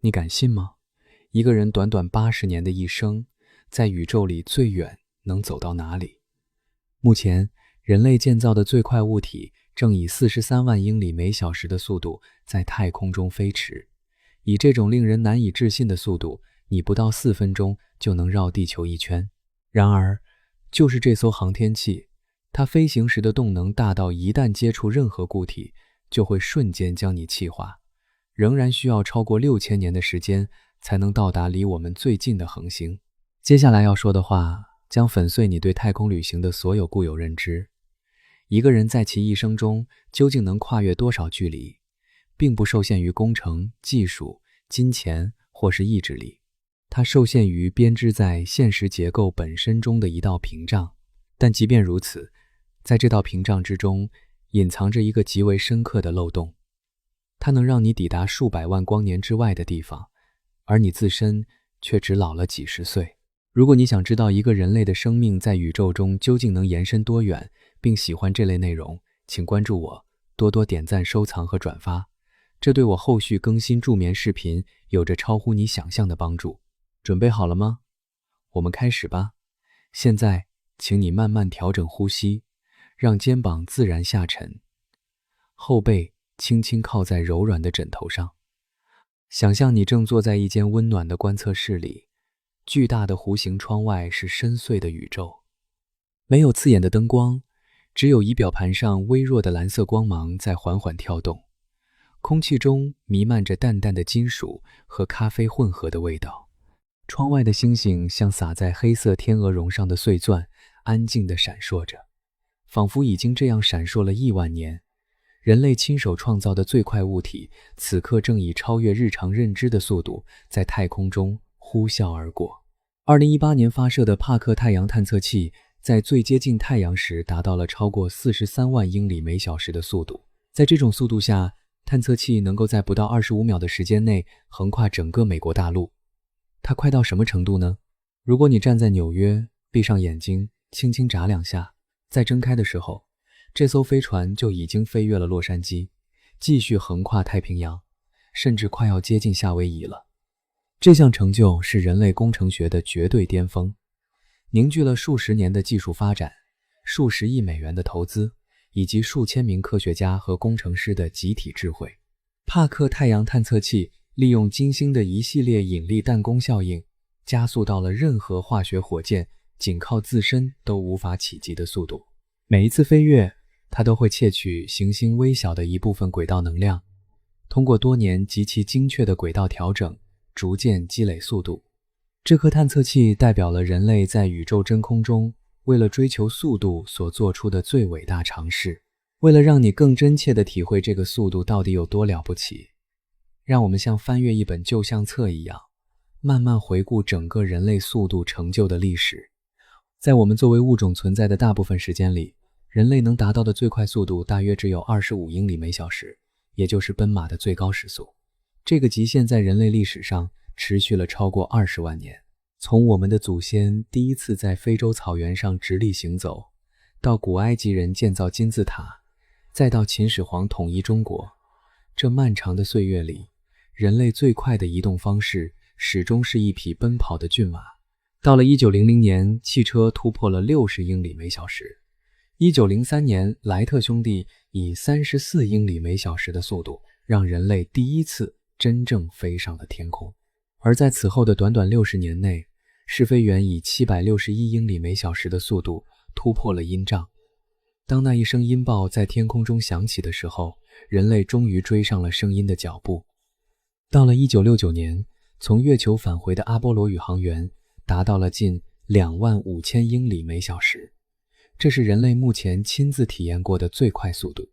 你敢信吗？一个人短短80年的一生，在宇宙里最远能走到哪里？目前，人类建造的最快物体正以43万英里每小时的速度在太空中飞驰。以这种令人难以置信的速度，你不到4分钟就能绕地球一圈。然而，就是这艘航天器，它飞行时的动能大到一旦接触任何固体，就会瞬间将你气化，仍然需要超过6000年的时间才能到达离我们最近的恒星。接下来要说的话，将粉碎你对太空旅行的所有固有认知。一个人在其一生中究竟能跨越多少距离，并不受限于工程、技术、金钱或是意志力，它受限于编织在现实结构本身中的一道屏障。但即便如此，在这道屏障之中，隐藏着一个极为深刻的漏洞，它能让你抵达数百万光年之外的地方，而你自身却只老了几十岁。如果你想知道一个人类的生命在宇宙中究竟能延伸多远，并喜欢这类内容，请关注我，多多点赞、收藏和转发，这对我后续更新助眠视频有着超乎你想象的帮助。准备好了吗？我们开始吧。现在，请你慢慢调整呼吸，让肩膀自然下沉，后背轻轻靠在柔软的枕头上。想象你正坐在一间温暖的观测室里，巨大的弧形窗外是深邃的宇宙，没有刺眼的灯光，只有仪表盘上微弱的蓝色光芒在缓缓跳动。空气中弥漫着淡淡的金属和咖啡混合的味道。窗外的星星像洒在黑色天鹅绒上的碎钻，安静地闪烁着，仿佛已经这样闪烁了亿万年。人类亲手创造的最快物体，此刻正以超越日常认知的速度在太空中呼啸而过。2018年发射的帕克太阳探测器在最接近太阳时达到了超过43万英里每小时的速度。在这种速度下，探测器能够在不到25秒的时间内横跨整个美国大陆。它快到什么程度呢？如果你站在纽约，闭上眼睛，轻轻眨2下，再睁开的时候，这艘飞船就已经飞越了洛杉矶，继续横跨太平洋，甚至快要接近夏威夷了。这项成就是人类工程学的绝对巅峰，凝聚了数十年的技术发展、数十亿美元的投资，以及数千名科学家和工程师的集体智慧。帕克太阳探测器利用金星的一系列引力弹弓效应，加速到了任何化学火箭仅靠自身都无法企及的速度。每一次飞跃，它都会窃取行星微小的一部分轨道能量，通过多年极其精确的轨道调整，逐渐积累速度。这颗探测器代表了人类在宇宙真空中为了追求速度所做出的最伟大尝试。为了让你更真切地体会这个速度到底有多了不起，让我们像翻阅一本旧相册一样，慢慢回顾整个人类速度成就的历史。在我们作为物种存在的大部分时间里，人类能达到的最快速度大约只有25英里每小时，也就是奔马的最高时速。这个极限在人类历史上持续了超过20万年。从我们的祖先第一次在非洲草原上直立行走，到古埃及人建造金字塔，再到秦始皇统一中国，这漫长的岁月里，人类最快的移动方式始终是一匹奔跑的骏马。到了1900年，汽车突破了60英里每小时。1903年，莱特兄弟以34英里每小时的速度，让人类第一次真正飞上了天空。而在此后的短短60年内，试飞员以761英里每小时的速度突破了音障。当那一声音爆在天空中响起的时候，人类终于追上了声音的脚步。到了1969年，从月球返回的阿波罗宇航员达到了近25000英里每小时，这是人类目前亲自体验过的最快速度。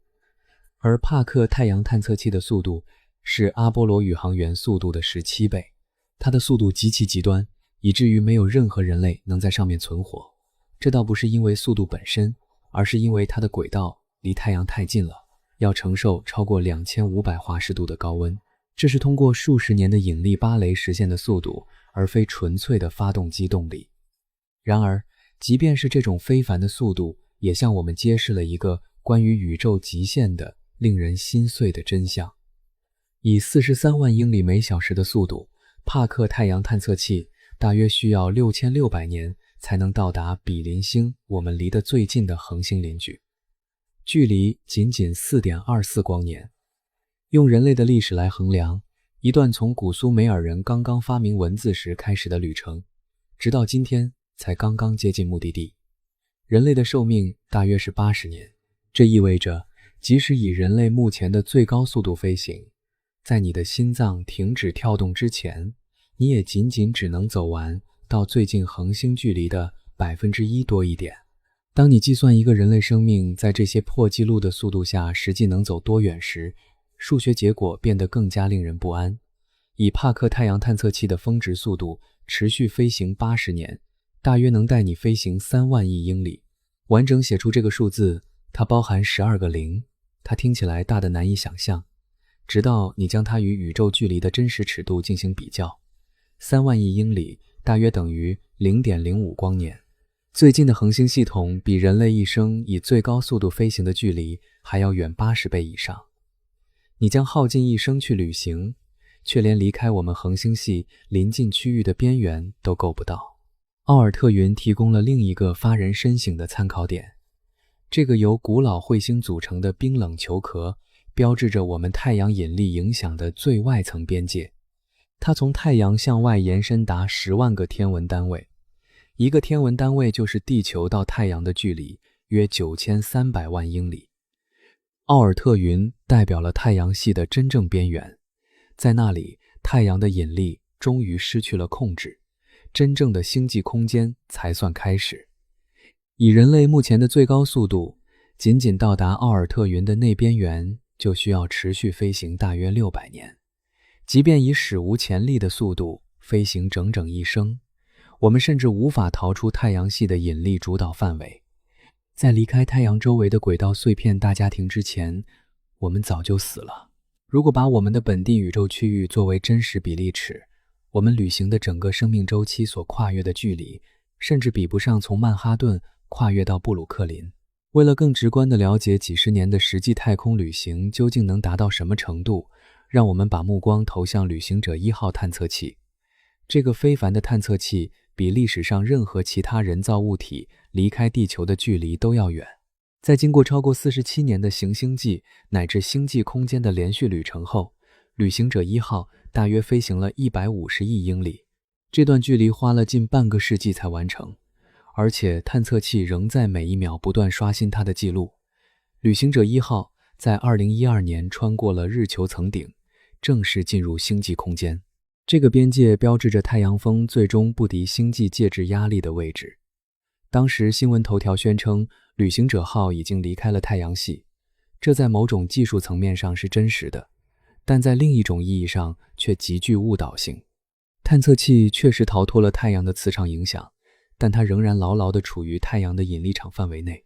而帕克太阳探测器的速度是阿波罗宇航员速度的17倍，它的速度极其极端，以至于没有任何人类能在上面存活。这倒不是因为速度本身，而是因为它的轨道离太阳太近了，要承受超过2500华氏度的高温。这是通过数十年的引力芭蕾实现的速度，而非纯粹的发动机动力。然而，即便是这种非凡的速度，也向我们揭示了一个关于宇宙极限的令人心碎的真相。以43万英里每小时的速度，帕克太阳探测器大约需要6600年才能到达比邻星，我们离得最近的恒星邻居，距离仅仅 4.24 光年。用人类的历史来衡量，一段从古苏美尔人刚刚发明文字时开始的旅程，直到今天才刚刚接近目的地。人类的寿命大约是80年，这意味着即使以人类目前的最高速度飞行，在你的心脏停止跳动之前，你也仅仅只能走完到最近恒星距离的 1% 多一点。当你计算一个人类生命在这些破纪录的速度下实际能走多远时，数学结果变得更加令人不安。以帕克太阳探测器的峰值速度持续飞行80年，大约能带你飞行3万亿英里。完整写出这个数字，它包含12个零，它听起来大得难以想象，直到你将它与宇宙距离的真实尺度进行比较。3万亿英里大约等于 0.05 光年。最近的恒星系统比人类一生以最高速度飞行的距离还要远80倍以上。你将耗尽一生去旅行，却连离开我们恒星系临近区域的边缘都够不到。奥尔特云提供了另一个发人深省的参考点，这个由古老彗星组成的冰冷球壳标志着我们太阳引力影响的最外层边界，它从太阳向外延伸达10万个天文单位，一个天文单位就是地球到太阳的距离，约9300万英里。奥尔特云代表了太阳系的真正边缘，在那里，太阳的引力终于失去了控制，真正的星际空间才算开始。以人类目前的最高速度，仅仅到达奥尔特云的内边缘就需要持续飞行大约600年。即便以史无前例的速度飞行整整一生，我们甚至无法逃出太阳系的引力主导范围。在离开太阳周围的轨道碎片大家庭之前，我们早就死了。如果把我们的本地宇宙区域作为真实比例尺，我们旅行的整个生命周期所跨越的距离，甚至比不上从曼哈顿跨越到布鲁克林。为了更直观地了解几十年的实际太空旅行究竟能达到什么程度，让我们把目光投向旅行者1号探测器。这个非凡的探测器比历史上任何其他人造物体离开地球的距离都要远。在经过超过47年的行星际乃至星际空间的连续旅程后，旅行者1号大约飞行了150亿英里。这段距离花了近半个世纪才完成，而且探测器仍在每一秒不断刷新它的记录。旅行者1号在2012年穿过了日球层顶，正式进入星际空间。这个边界标志着太阳风最终不敌星际介质压力的位置。当时新闻头条宣称，旅行者号已经离开了太阳系，这在某种技术层面上是真实的，但在另一种意义上却极具误导性。探测器确实逃脱了太阳的磁场影响，但它仍然牢牢地处于太阳的引力场范围内。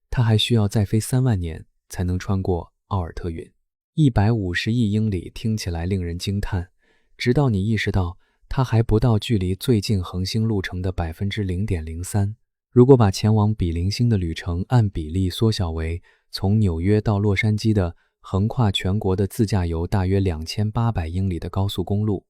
它还需要再飞3万年才能穿过奥尔特云。150亿英里听起来令人惊叹，直到你意识到它还不到距离最近恒星路程的 0.03%。如果把前往比邻星的旅程按比例缩小为从纽约到洛杉矶的横跨全国的自驾游大约2800英里的高速公路，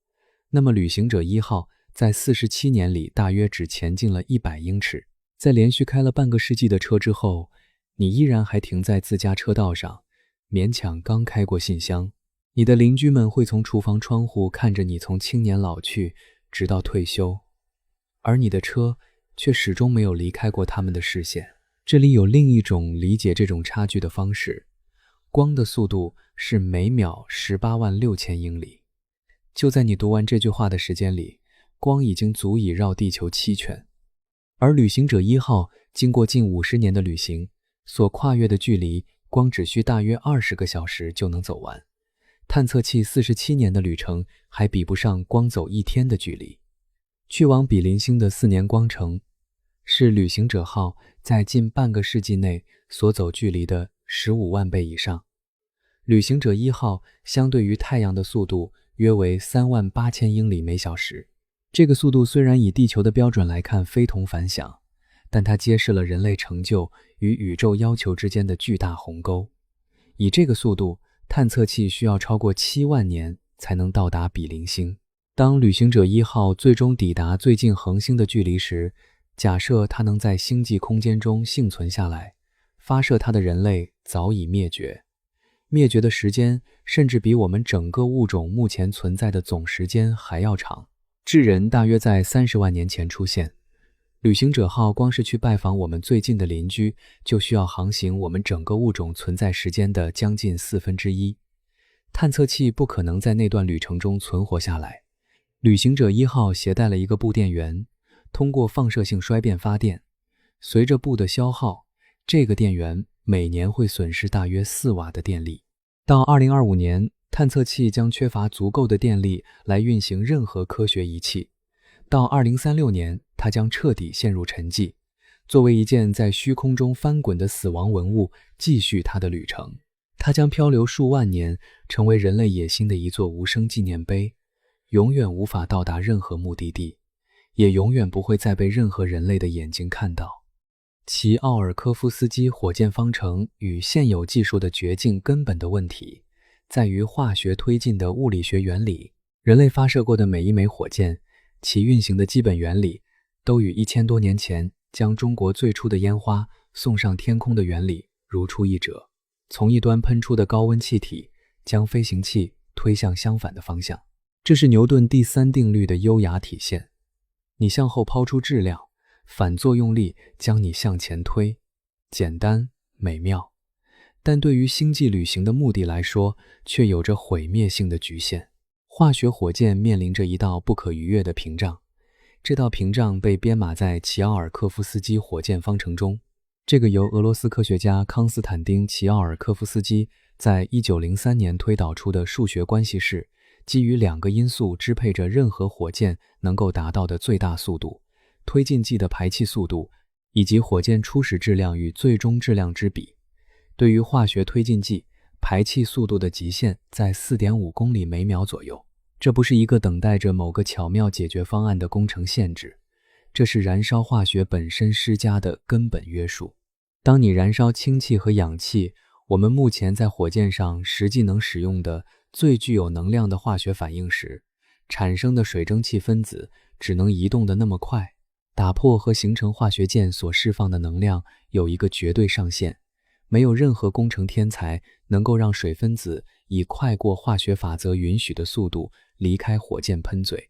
那么旅行者1号在47年里大约只前进了100英尺。在连续开了半个世纪的车之后，你依然还停在自家车道上，勉强刚开过信箱。你的邻居们会从厨房窗户看着你从青年老去直到退休，而你的车却始终没有离开过他们的视线。这里有另一种理解这种差距的方式，光的速度是每秒186000英里。就在你读完这句话的时间里，光已经足以绕地球7圈。而旅行者1号经过近50年的旅行，所跨越的距离，光只需大约20个小时就能走完。探测器47年的旅程还比不上光走1天的距离。去往比邻星的4年光程，是旅行者号在近半个世纪内所走距离的15万倍以上。旅行者1号相对于太阳的速度约为38000英里每小时。这个速度虽然以地球的标准来看非同凡响，但它揭示了人类成就与宇宙要求之间的巨大鸿沟。以这个速度，探测器需要超过7万年才能到达比邻星。当旅行者1号最终抵达最近恒星的距离时，假设它能在星际空间中幸存下来，发射它的人类早已灭绝。灭绝的时间甚至比我们整个物种目前存在的总时间还要长。智人大约在30万年前出现。旅行者号光是去拜访我们最近的邻居，就需要航行我们整个物种存在时间的将近1/4。探测器不可能在那段旅程中存活下来。旅行者1号携带了一个布电源，通过放射性衰变发电。随着布的消耗，这个电源每年会损失大约4瓦的电力。到2025年，探测器将缺乏足够的电力来运行任何科学仪器。到2036年，它将彻底陷入沉寂，作为一件在虚空中翻滚的死亡文物，继续它的旅程。它将漂流数万年，成为人类野心的一座无声纪念碑，永远无法到达任何目的地，也永远不会再被任何人类的眼睛看到。齐奥尔科夫斯基火箭方程与现有技术的绝境根本的问题，在于化学推进的物理学原理。人类发射过的每一枚火箭，其运行的基本原理，都与1000多年前将中国最初的烟花送上天空的原理如出一辙。从一端喷出的高温气体，将飞行器推向相反的方向。这是牛顿第3定律的优雅体现。你向后抛出质量，反作用力将你向前推，简单美妙，但对于星际旅行的目的来说，却有着毁灭性的局限。化学火箭面临着一道不可逾越的屏障，这道屏障被编码在齐奥尔科夫斯基火箭方程中。这个由俄罗斯科学家康斯坦丁·齐奥尔科夫斯基在1903年推导出的数学关系式，基于2个因素支配着任何火箭能够达到的最大速度、推进剂的排气速度，以及火箭初始质量与最终质量之比。对于化学推进剂，排气速度的极限在 4.5 公里每秒左右。这不是一个等待着某个巧妙解决方案的工程限制，这是燃烧化学本身施加的根本约束。当你燃烧氢气和氧气，我们目前在火箭上实际能使用的最具有能量的化学反应时，产生的水蒸气分子只能移动得那么快。打破和形成化学键所释放的能量有一个绝对上限，没有任何工程天才能够让水分子以快过化学法则允许的速度离开火箭喷嘴。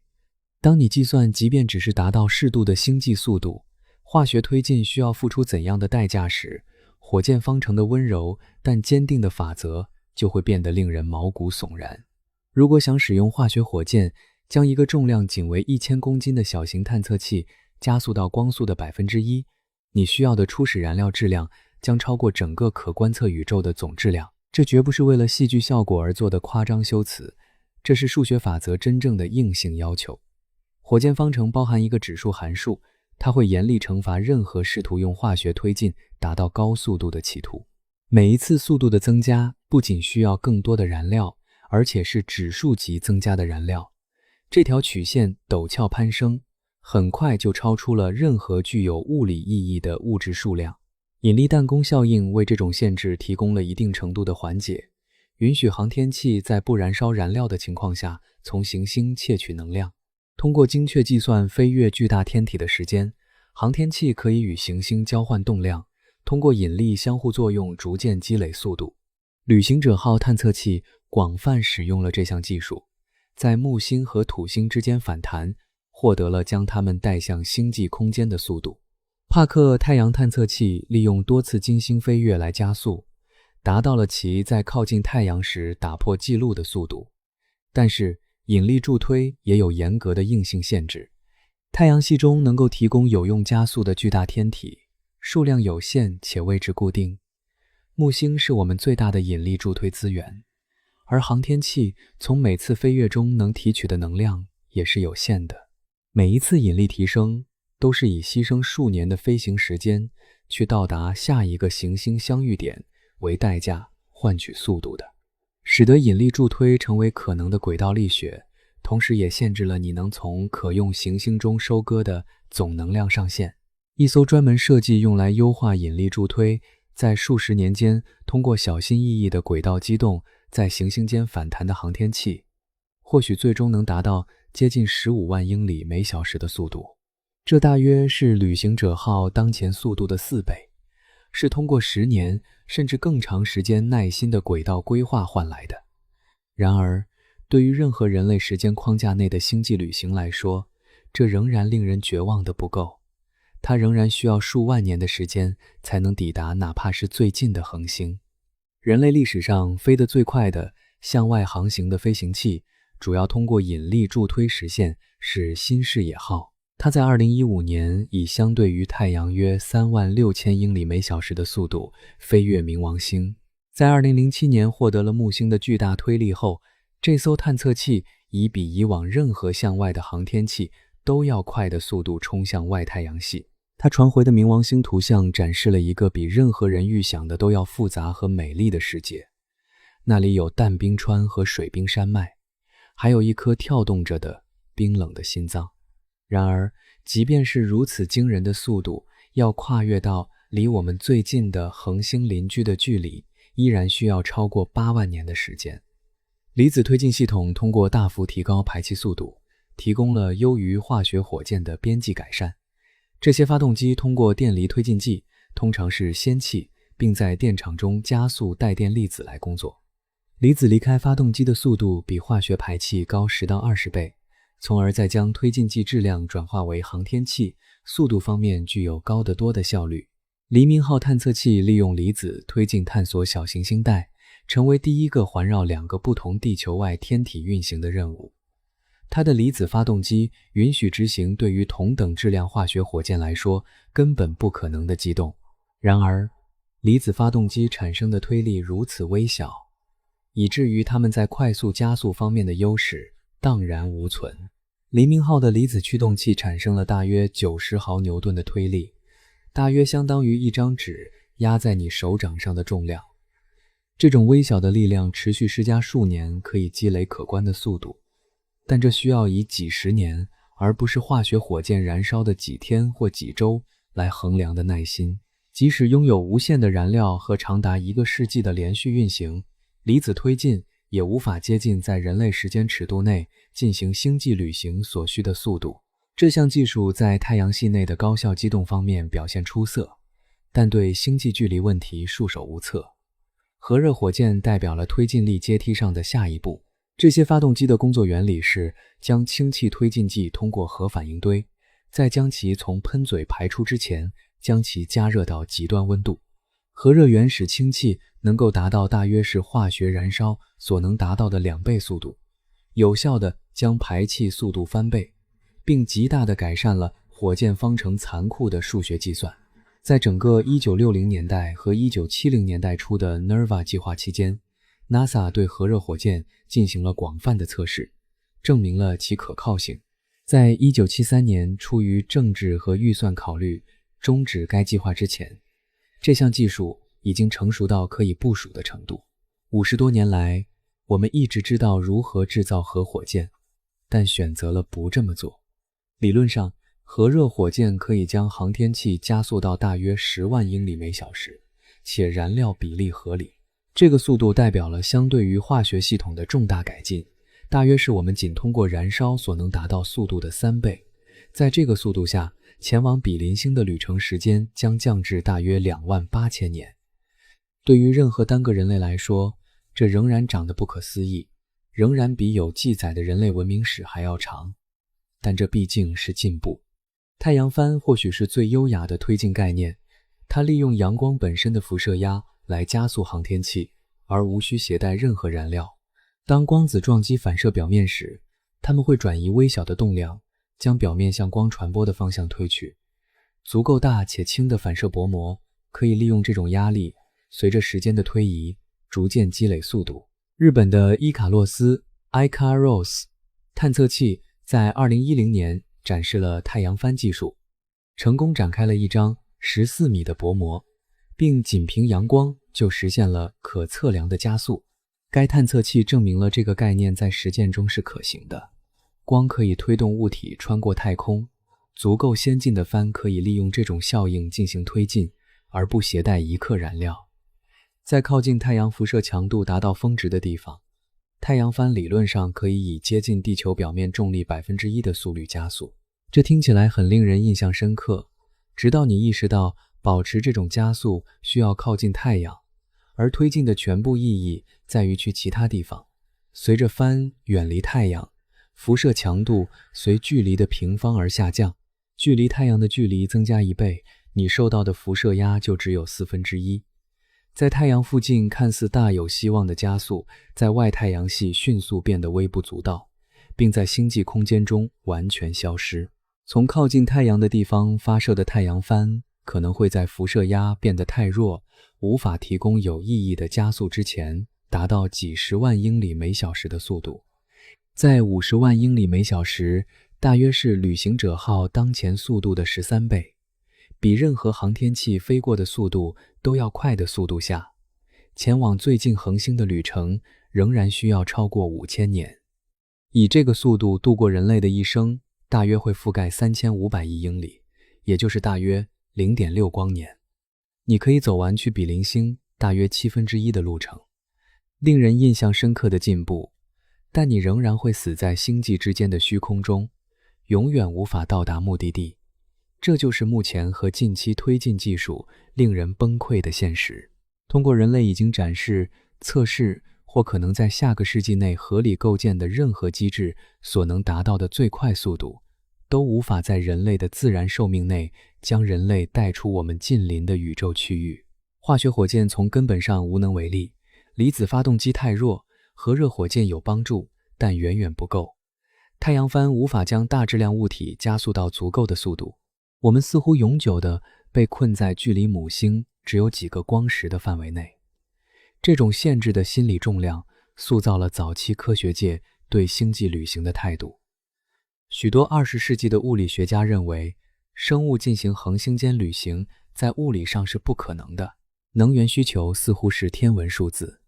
当你计算即便只是达到适度的星际速度，化学推进需要付出怎样的代价时，火箭方程的温柔但坚定的法则就会变得令人毛骨悚然。如果想使用化学火箭将一个重量仅为1000公斤的小型探测器加速到光速的1%，你需要的初始燃料质量将超过整个可观测宇宙的总质量。这绝不是为了戏剧效果而做的夸张修辞，这是数学法则真正的硬性要求。火箭方程包含一个指数函数，它会严厉惩罚任何试图用化学推进达到高速度的企图。每一次速度的增加不仅需要更多的燃料，而且是指数级增加的燃料。这条曲线陡峭攀升，很快就超出了任何具有物理意义的物质数量。引力弹弓效应为这种限制提供了一定程度的缓解，允许航天器在不燃烧燃料的情况下从行星窃取能量。通过精确计算飞越巨大天体的时间，航天器可以与行星交换动量，通过引力相互作用逐渐积累速度。旅行者号探测器广泛使用了这项技术，在木星和土星之间反弹，获得了将它们带向星际空间的速度。帕克太阳探测器利用多次金星飞跃来加速，达到了其在靠近太阳时打破纪录的速度。但是引力助推也有严格的硬性限制，太阳系中能够提供有用加速的巨大天体数量有限且位置固定。木星是我们最大的引力助推资源，而航天器从每次飞跃中能提取的能量也是有限的。每一次引力提升都是以牺牲数年的飞行时间去到达下一个行星相遇点为代价换取速度的，使得引力助推成为可能的轨道力学，同时也限制了你能从可用行星中收割的总能量上限。一艘专门设计用来优化引力助推，在数十年间通过小心翼翼的轨道机动，在行星间反弹的航天器，或许最终能达到接近15万英里每小时的速度。这大约是旅行者号当前速度的4倍，是通过10年甚至更长时间耐心的轨道规划换来的。然而，对于任何人类时间框架内的星际旅行来说，这仍然令人绝望的不够。它仍然需要数万年的时间才能抵达哪怕是最近的恒星。人类历史上飞得最快的向外航行的飞行器，主要通过引力助推实现，是新视野号。它在2015年以相对于太阳约36000英里每小时的速度飞越冥王星。在2007年获得了木星的巨大推力后，这艘探测器以比以往任何向外的航天器都要快的速度冲向外太阳系。它传回的冥王星图像展示了一个比任何人预想的都要复杂和美丽的世界。那里有淡冰川和水冰山脉，还有一颗跳动着的冰冷的心脏。然而，即便是如此惊人的速度，要跨越到离我们最近的恒星邻居的距离，依然需要超过8万年的时间。离子推进系统通过大幅提高排气速度，提供了优于化学火箭的边际改善。这些发动机通过电离推进剂，通常是氙气，并在电场中加速带电粒子来工作。离子离开发动机的速度比化学排气高10到20倍，从而再将推进剂质量转化为航天器，速度方面具有高得多的效率。黎明号探测器利用离子推进探索小行星带，成为第一个环绕2个不同地球外天体运行的任务。它的离子发动机允许执行对于同等质量化学火箭来说根本不可能的机动。然而，离子发动机产生的推力如此微小，以至于它们在快速加速方面的优势荡然无存。黎明号的离子驱动器产生了大约90毫牛顿的推力，大约相当于一张纸压在你手掌上的重量。这种微小的力量持续施加数年，可以积累可观的速度，但这需要以几十年，而不是化学火箭燃烧的几天或几周来衡量的耐心。即使拥有无限的燃料和长达1个世纪的连续运行，离子推进也无法接近在人类时间尺度内进行星际旅行所需的速度。这项技术在太阳系内的高效机动方面表现出色，但对星际距离问题束手无策。核热火箭代表了推进力阶梯上的下一步。这些发动机的工作原理是将氢气推进剂通过核反应堆，在将其从喷嘴排出之前，将其加热到极端温度。核热源使氢气能够达到大约是化学燃烧所能达到的2倍速度，有效地将排气速度翻倍，并极大地改善了火箭方程残酷的数学计算。在整个1960年代和1970年代初的 NERVA 计划期间，NASA 对核热火箭进行了广泛的测试，证明了其可靠性。在1973年出于政治和预算考虑终止该计划之前，这项技术已经成熟到可以部署的程度。50多年来，我们一直知道如何制造核火箭，但选择了不这么做。理论上，核热火箭可以将航天器加速到大约10万英里每小时，且燃料比例合理。这个速度代表了相对于化学系统的重大改进，大约是我们仅通过燃烧所能达到速度的3倍。在这个速度下，前往比邻星的旅程时间将降至大约28000年。对于任何单个人类来说，这仍然长得不可思议，仍然比有记载的人类文明史还要长。但这毕竟是进步。太阳帆或许是最优雅的推进概念，它利用阳光本身的辐射压来加速航天器，而无需携带任何燃料。当光子撞击反射表面时，它们会转移微小的动量，将表面向光传播的方向推去。足够大且轻的反射薄膜可以利用这种压力，随着时间的推移，逐渐积累速度。日本的伊卡洛斯 Icaros 探测器在2010年展示了太阳帆技术，成功展开了一张14米的薄膜，并仅凭阳光就实现了可测量的加速。该探测器证明了这个概念在实践中是可行的。光可以推动物体穿过太空，足够先进的帆可以利用这种效应进行推进，而不携带1克燃料。在靠近太阳辐射强度达到峰值的地方，太阳帆理论上可以以接近地球表面重力 1% 的速率加速。这听起来很令人印象深刻，直到你意识到保持这种加速需要靠近太阳，而推进的全部意义在于去其他地方。随着帆远离太阳，辐射强度随距离的平方而下降，距离太阳的距离增加1倍，你受到的辐射压就只有1/4。在太阳附近看似大有希望的加速，在外太阳系迅速变得微不足道，并在星际空间中完全消失。从靠近太阳的地方发射的太阳帆可能会在辐射压变得太弱，无法提供有意义的加速之前，达到几十万英里每小时的速度。在50万英里每小时，大约是旅行者号当前速度的13倍，比任何航天器飞过的速度都要快的速度下，前往最近恒星的旅程仍然需要超过5000年。以这个速度度过人类的一生，大约会覆盖3500亿英里，也就是大约 0.6 光年。你可以走完去比邻星大约1/7的路程，令人印象深刻的进步，但你仍然会死在星际之间的虚空中，永远无法到达目的地。这就是目前和近期推进技术令人崩溃的现实。通过人类已经展示、测试或可能在下个世纪内合理构建的任何机制所能达到的最快速度，都无法在人类的自然寿命内将人类带出我们近邻的宇宙区域。化学火箭从根本上无能为力，离子发动机太弱，核热火箭有帮助，但远远不够。太阳帆无法将大质量物体加速到足够的速度，我们似乎永久地被困在距离母星只有几个光时的范围内。这种限制的心理重量塑造了早期科学界对星际旅行的态度。许多20世纪的物理学家认为，生物进行恒星间旅行在物理上是不可能的，能源需求似乎是天文数字，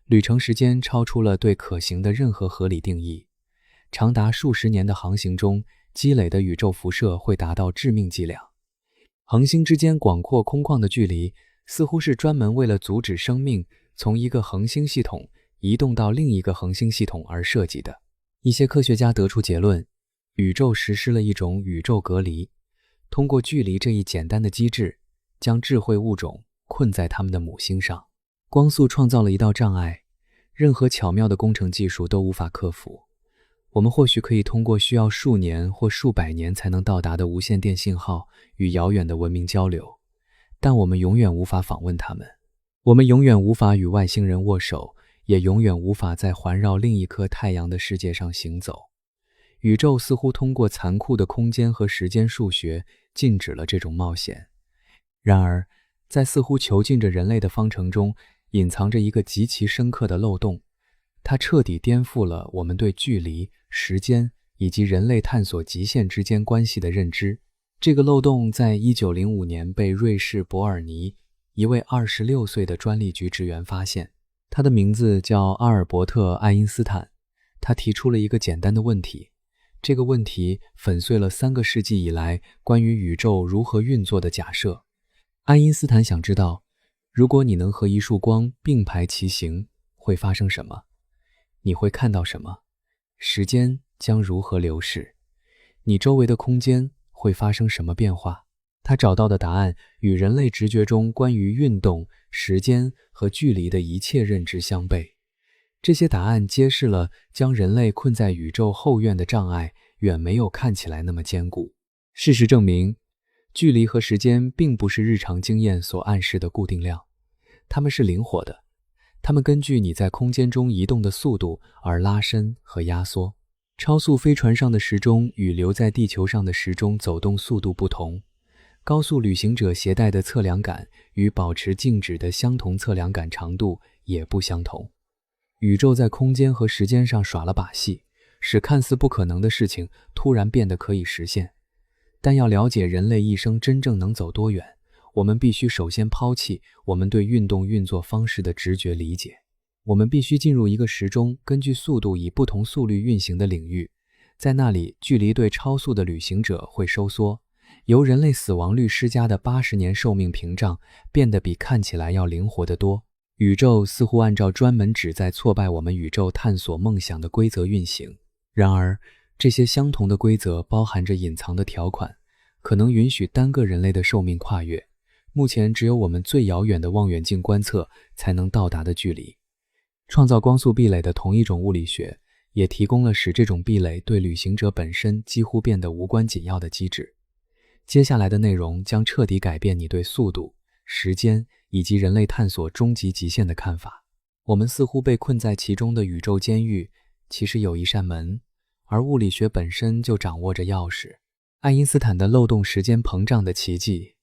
旅程时间超出了对可行的任何合理定义。长达数十年的航行中，积累的宇宙辐射会达到致命剂量。恒星之间广阔空旷的距离似乎是专门为了阻止生命从一个恒星系统移动到另一个恒星系统而设计的。一些科学家得出结论，宇宙实施了一种宇宙隔离，通过距离这一简单的机制，将智慧物种困在它们的母星上。光速创造了一道障碍，任何巧妙的工程技术都无法克服。我们或许可以通过需要数年或数百年才能到达的无线电信号与遥远的文明交流，但我们永远无法访问他们。我们永远无法与外星人握手，也永远无法在环绕另一颗太阳的世界上行走。宇宙似乎通过残酷的空间和时间数学禁止了这种冒险。然而，在似乎囚禁着人类的方程中，隐藏着一个极其深刻的漏洞，它彻底颠覆了我们对距离、时间以及人类探索极限之间关系的认知。这个漏洞在1905年被瑞士伯尔尼一位26岁的专利局职员发现，他的名字叫阿尔伯特·爱因斯坦。他提出了一个简单的问题，这个问题粉碎了3个世纪以来关于宇宙如何运作的假设。爱因斯坦想知道，如果你能和一束光并排齐行，会发生什么？你会看到什么？时间将如何流逝？你周围的空间会发生什么变化？他找到的答案与人类直觉中关于运动、时间和距离的一切认知相悖。这些答案揭示了将人类困在宇宙后院的障碍远没有看起来那么坚固。事实证明，距离和时间并不是日常经验所暗示的固定量，它们是灵活的，它们根据你在空间中移动的速度而拉伸和压缩。超速飞船上的时钟与留在地球上的时钟走动速度不同，高速旅行者携带的测量杆与保持静止的相同测量杆长度也不相同。宇宙在空间和时间上耍了把戏，使看似不可能的事情突然变得可以实现。但要了解人类一生真正能走多远，我们必须首先抛弃我们对运动运作方式的直觉理解。我们必须进入一个时钟根据速度以不同速率运行的领域，在那里距离对超速的旅行者会收缩，由人类死亡率施加的80年寿命屏障变得比看起来要灵活得多。宇宙似乎按照专门旨在挫败我们宇宙探索梦想的规则运行。然而，这些相同的规则包含着隐藏的条款，可能允许单个人类的寿命跨越目前只有我们最遥远的望远镜观测才能到达的距离。创造光速壁垒的同一种物理学，也提供了使这种壁垒对旅行者本身几乎变得无关紧要的机制。接下来的内容将彻底改变你对速度、时间以及人类探索终极极限的看法。我们似乎被困在其中的宇宙监狱，其实有一扇门，而物理学本身就掌握着钥匙。爱因斯坦的漏洞时间膨胀的奇迹。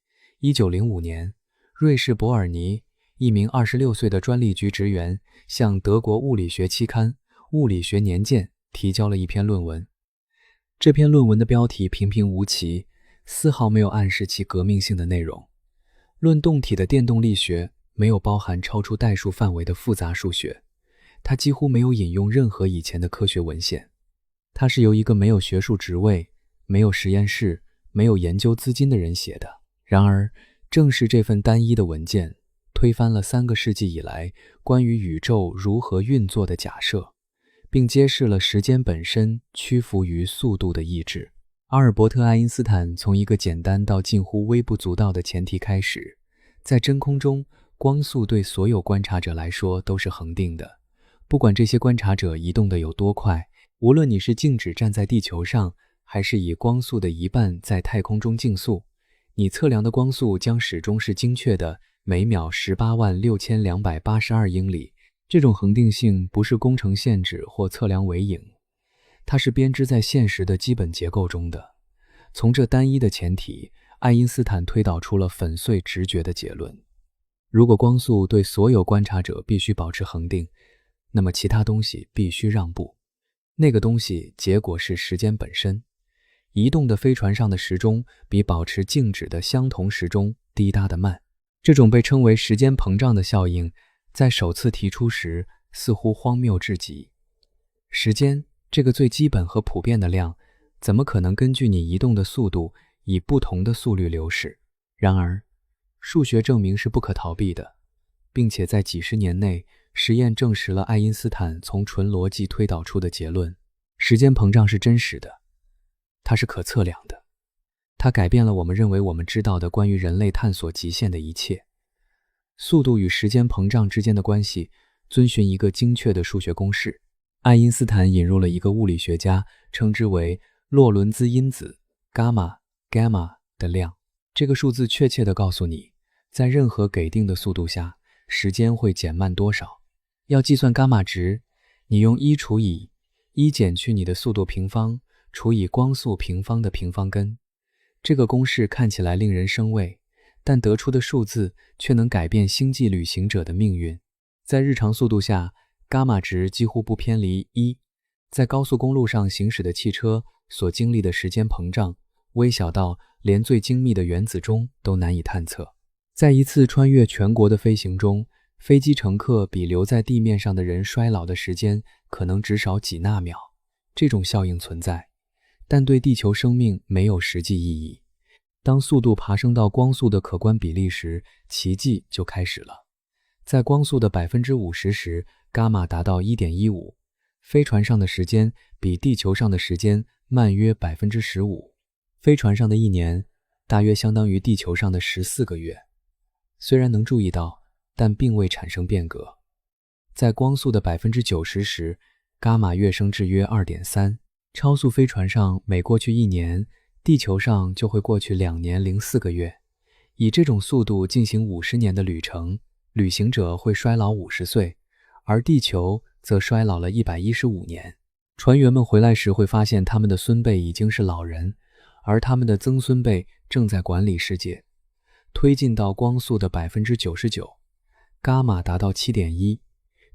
1905年，瑞士伯尔尼一名26岁的专利局职员向德国物理学期刊《物理学年鉴》提交了一篇论文。这篇论文的标题平平无奇，丝毫没有暗示其革命性的内容。论动体的电动力学没有包含超出代数范围的复杂数学，它几乎没有引用任何以前的科学文献。它是由一个没有学术职位、没有实验室、没有研究资金的人写的。然而，正是这份单一的文件推翻了3个世纪以来关于宇宙如何运作的假设，并揭示了时间本身屈服于速度的意志。阿尔伯特·爱因斯坦从一个简单到近乎微不足道的前提开始，在真空中，光速对所有观察者来说都是恒定的，不管这些观察者移动得有多快，无论你是静止站在地球上，还是以光速的一半在太空中竞速，你测量的光速将始终是精确的每秒186282英里。这种恒定性不是工程限制或测量尾影，它是编织在现实的基本结构中的。从这单一的前提，爱因斯坦推导出了粉碎直觉的结论：如果光速对所有观察者必须保持恒定，那么其他东西必须让步。那个东西结果是时间本身。移动的飞船上的时钟比保持静止的相同时钟滴答得慢。这种被称为时间膨胀的效应，在首次提出时似乎荒谬至极。时间，这个最基本和普遍的量，怎么可能根据你移动的速度以不同的速率流逝？然而，数学证明是不可逃避的，并且在几十年内，实验证实了爱因斯坦从纯逻辑推导出的结论：时间膨胀是真实的。它是可测量的，它改变了我们认为我们知道的关于人类探索极限的一切。速度与时间膨胀之间的关系遵循一个精确的数学公式。爱因斯坦引入了一个物理学家称之为洛伦兹因子 gamma 的量。这个数字确切地告诉你，在任何给定的速度下，时间会减慢多少。要计算伽马值，你用1除以1减去你的速度平方除以光速平方的平方根。这个公式看起来令人生畏，但得出的数字却能改变星际旅行者的命运。在日常速度下，伽马值几乎不偏离1。在高速公路上行驶的汽车所经历的时间膨胀，微小到连最精密的原子钟都难以探测。在一次穿越全国的飞行中，飞机乘客比留在地面上的人衰老的时间可能只少几纳秒。这种效应存在，但对地球生命没有实际意义。当速度爬升到光速的可观比例时，奇迹就开始了。在光速的 50% 时，伽马达到 1.15， 飞船上的时间比地球上的时间慢约 15%。 飞船上的1年大约相当于地球上的14个月。虽然能注意到，但并未产生变革。在光速的 90% 时，伽马跃升至约 2.3。超速飞船上每过去1年，地球上就会过去2年零4个月。以这种速度进行50年的旅程，旅行者会衰老50岁，而地球则衰老了115年。船员们回来时会发现他们的孙辈已经是老人，而他们的曾孙辈正在管理世界。推进到光速的 99%， 伽马达到 7.1，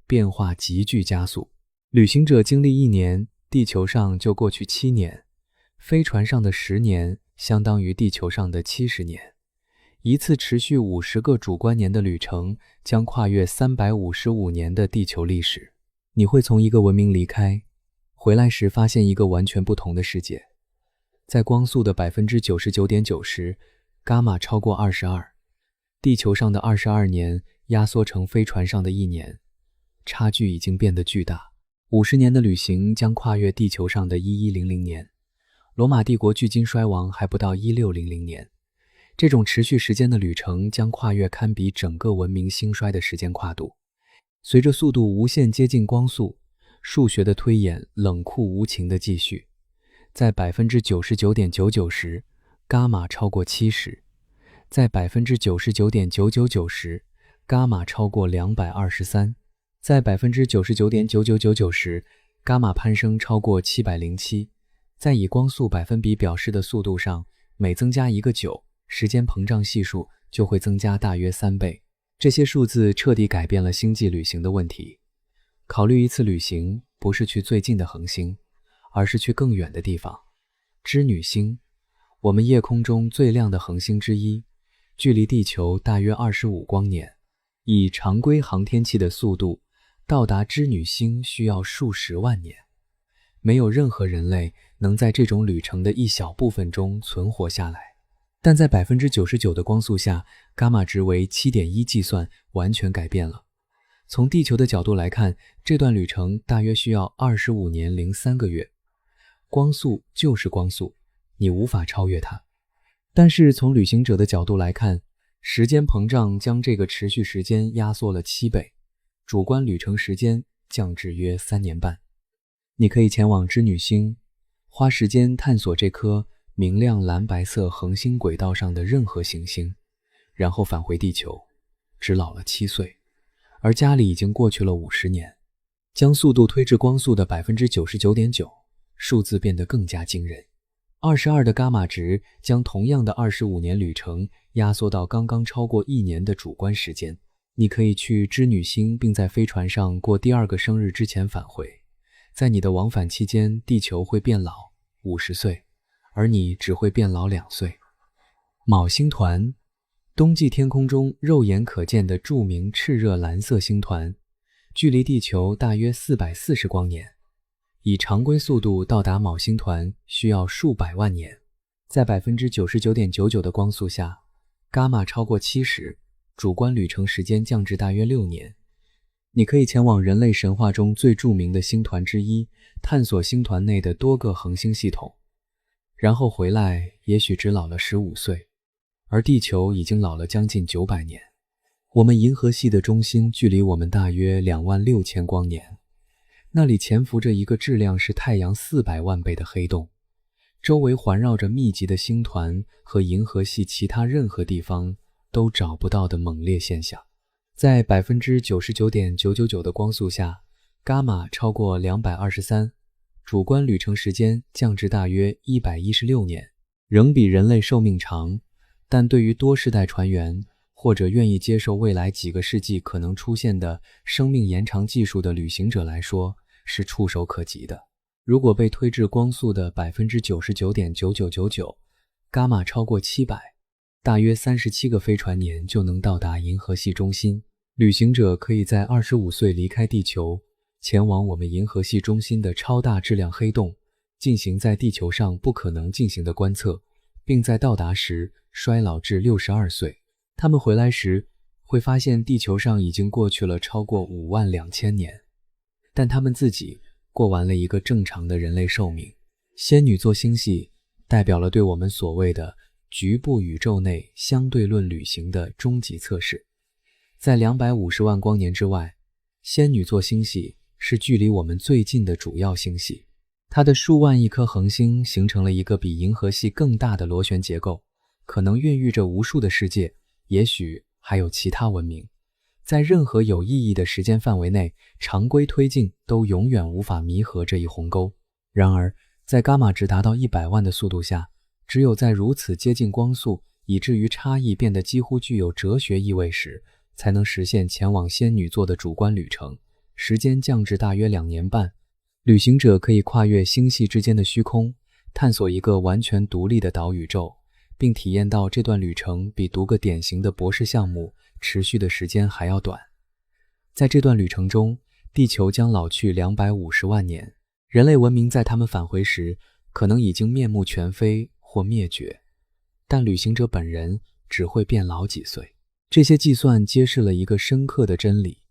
变化急剧加速。旅行者经历1年，地球上就过去7年，飞船上的10年相当于地球上的70年。一次持续50个主观年的旅程将跨越355年的地球历史。你会从一个文明离开，回来时发现一个完全不同的世界。在光速的 99.9% 时，伽马超过22，地球上的22年压缩成飞船上的1年，差距已经变得巨大。50年的旅行将跨越地球上的1100年，罗马帝国距今衰亡还不到1600年。这种持续时间的旅程将跨越堪比整个文明兴衰的时间跨度。随着速度无限接近光速，数学的推演冷酷无情地继续。在 99.99% 时，伽马超过70，在 99.999% 时，伽马超过223，在 99.999% 时，伽马攀升超过707。在以光速百分比表示的速度上，每增加一个9，时间膨胀系数就会增加大约3倍。这些数字彻底改变了星际旅行的问题。考虑一次旅行，不是去最近的恒星，而是去更远的地方。织女星，我们夜空中最亮的恒星之一，距离地球大约25光年。以常规航天器的速度，到达织女星需要数十万年。没有任何人类能在这种旅程的一小部分中存活下来。但在 99% 的光速下，伽马值为 7.1 计算完全改变了。从地球的角度来看，这段旅程大约需要25年零3个月。光速就是光速，你无法超越它。但是从旅行者的角度来看，时间膨胀将这个持续时间压缩了7倍，主观旅程时间降至约3年半。你可以前往织女星，花时间探索这颗明亮蓝白色恒星轨道上的任何行星，然后返回地球，只老了7岁，而家里已经过去了50年。将速度推至光速的 99.9%， 数字变得更加惊人。22的伽马值将同样的25年旅程压缩到刚刚超过1年的主观时间。你可以去织女星，并在飞船上过第2个生日之前返回。在你的往返期间，地球会变老50岁，而你只会变老2岁。昴星团，冬季天空中肉眼可见的著名炽热蓝色星团，距离地球大约440光年。以常规速度到达昴星团需要数百万年。在 99.99% 的光速下，伽马超过70，主观旅程时间降至大约6年。你可以前往人类神话中最著名的星团之一，探索星团内的多个恒星系统，然后回来也许只老了15岁，而地球已经老了将近900年。我们银河系的中心距离我们大约26000光年，那里潜伏着一个质量是太阳400万倍的黑洞，周围环绕着密集的星团和银河系其他任何地方都找不到的猛烈现象。在 99.999% 的光速下，伽马超过223，主观旅程时间降至大约116年，仍比人类寿命长，但对于多世代船员或者愿意接受未来几个世纪可能出现的生命延长技术的旅行者来说，是触手可及的。如果被推至光速的 99.9999%， 伽马超过700，大约37个飞船年就能到达银河系中心。旅行者可以在25岁离开地球，前往我们银河系中心的超大质量黑洞，进行在地球上不可能进行的观测，并在到达时衰老至62岁。他们回来时会发现地球上已经过去了超过52000年，但他们自己过完了一个正常的人类寿命。仙女座星系代表了对我们所谓的局部宇宙内相对论旅行的终极测试。在250万光年之外，仙女座星系是距离我们最近的主要星系。它的数万亿颗恒星形成了一个比银河系更大的螺旋结构，可能孕育着无数的世界，也许还有其他文明。在任何有意义的时间范围内，常规推进都永远无法弥合这一鸿沟。然而，在伽马值达到100万的速度下，只有在如此接近光速，以至于差异变得几乎具有哲学意味时，才能实现前往仙女座的主观旅程，时间降至大约2年半。旅行者可以跨越星系之间的虚空，探索一个完全独立的岛宇宙，并体验到这段旅程比读个典型的博士项目持续的时间还要短。在这段旅程中，地球将老去250万年，人类文明在他们返回时可能已经面目全非或灭绝，但旅行者本人只会变老几岁。这些计算揭示了一个深刻的真理，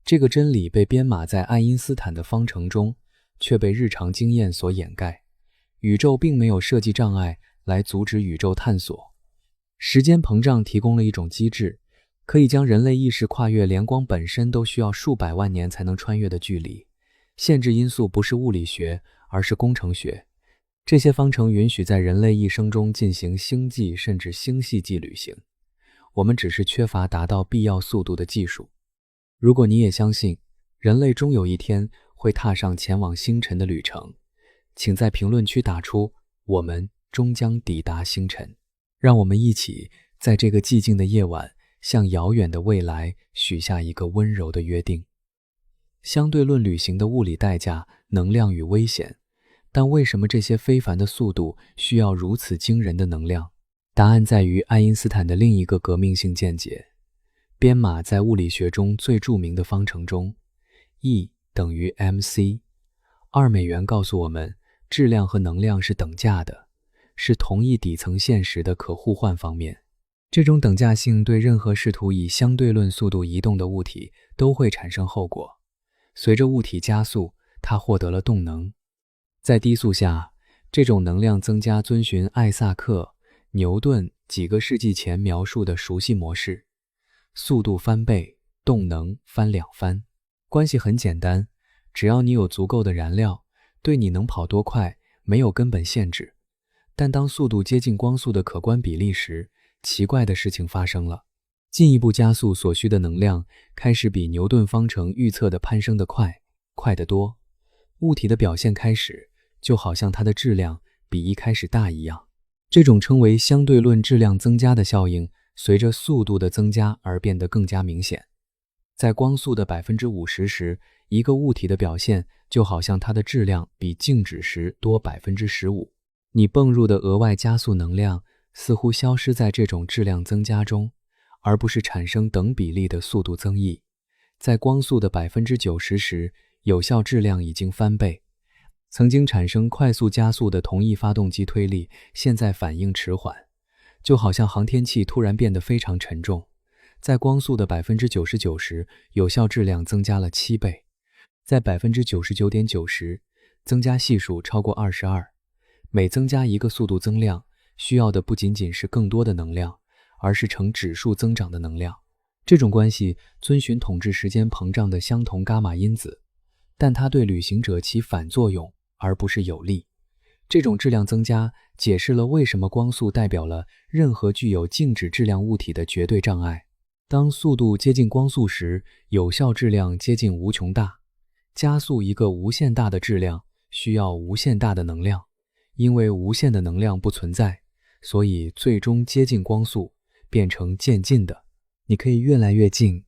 这个真理被编码在爱因斯坦的方程中，却被日常经验所掩盖。宇宙并没有设计障碍来阻止宇宙探索。时间膨胀提供了一种机制，可以将人类意识跨越连光本身都需要数百万年才能穿越的距离。限制因素不是物理学，而是工程学。这些方程允许在人类一生中进行星际甚至星系际旅行，我们只是缺乏达到必要速度的技术。如果你也相信人类终有一天会踏上前往星辰的旅程，请在评论区打出我们终将抵达星辰。让我们一起在这个寂静的夜晚向遥远的未来许下一个温柔的约定。相对论旅行的物理代价，能量与危险，但为什么这些非凡的速度需要如此惊人的能量？答案在于爱因斯坦的另一个革命性见解，编码在物理学中最著名的方程中 E 等于 mc。 2美元告诉我们，质量和能量是等价的，是同一底层现实的可互换方面。这种等价性对任何试图以相对论速度移动的物体都会产生后果。随着物体加速，它获得了动能。在低速下，这种能量增加遵循艾萨克、牛顿几个世纪前描述的熟悉模式，速度翻倍，动能翻2番。关系很简单，只要你有足够的燃料，对你能跑多快没有根本限制。但当速度接近光速的可观比例时，奇怪的事情发生了。进一步加速所需的能量开始比牛顿方程预测的攀升得快得多。物体的表现开始就好像它的质量比一开始大一样。这种称为相对论质量增加的效应，随着速度的增加而变得更加明显。在光速的 50% 时，一个物体的表现就好像它的质量比静止时多 15%。你泵入的额外加速能量似乎消失在这种质量增加中，而不是产生等比例的速度增益。在光速的 90% 时，有效质量已经翻倍。曾经产生快速加速的同一发动机推力，现在反应迟缓，就好像航天器突然变得非常沉重。在光速的 99% 时，有效质量增加了7倍。在 99.9% 时，增加系数超过22。每增加一个速度增量，需要的不仅仅是更多的能量，而是呈指数增长的能量。这种关系遵循统治时间膨胀的相同伽马因子，但它对旅行者起反作用，而不是有利。这种质量增加解释了为什么光速代表了任何具有静止质量物体的绝对障碍。当速度接近光速时，有效质量接近无穷大。加速一个无限大的质量需要无限大的能量，因为无限的能量不存在，所以最终接近光速变成渐近的。你可以越来越近，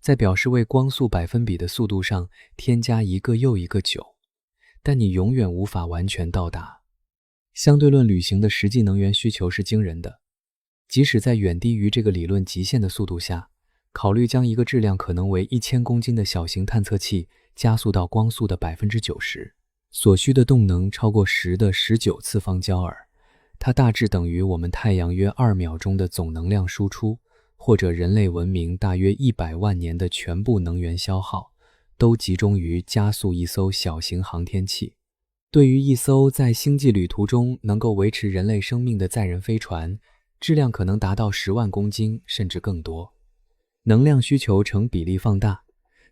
在表示为光速百分比的速度上添加一个又一个9，但你永远无法完全到达。相对论旅行的实际能源需求是惊人的，即使在远低于这个理论极限的速度下，考虑将一个质量可能为1000公斤的小型探测器加速到光速的 90%， 所需的动能超过10的19次方焦耳，它大致等于我们太阳约2秒钟的总能量输出，或者人类文明大约100万年的全部能源消耗，都集中于加速一艘小型航天器。对于一艘在星际旅途中能够维持人类生命的载人飞船，质量可能达到10万公斤甚至更多。能量需求呈比例放大，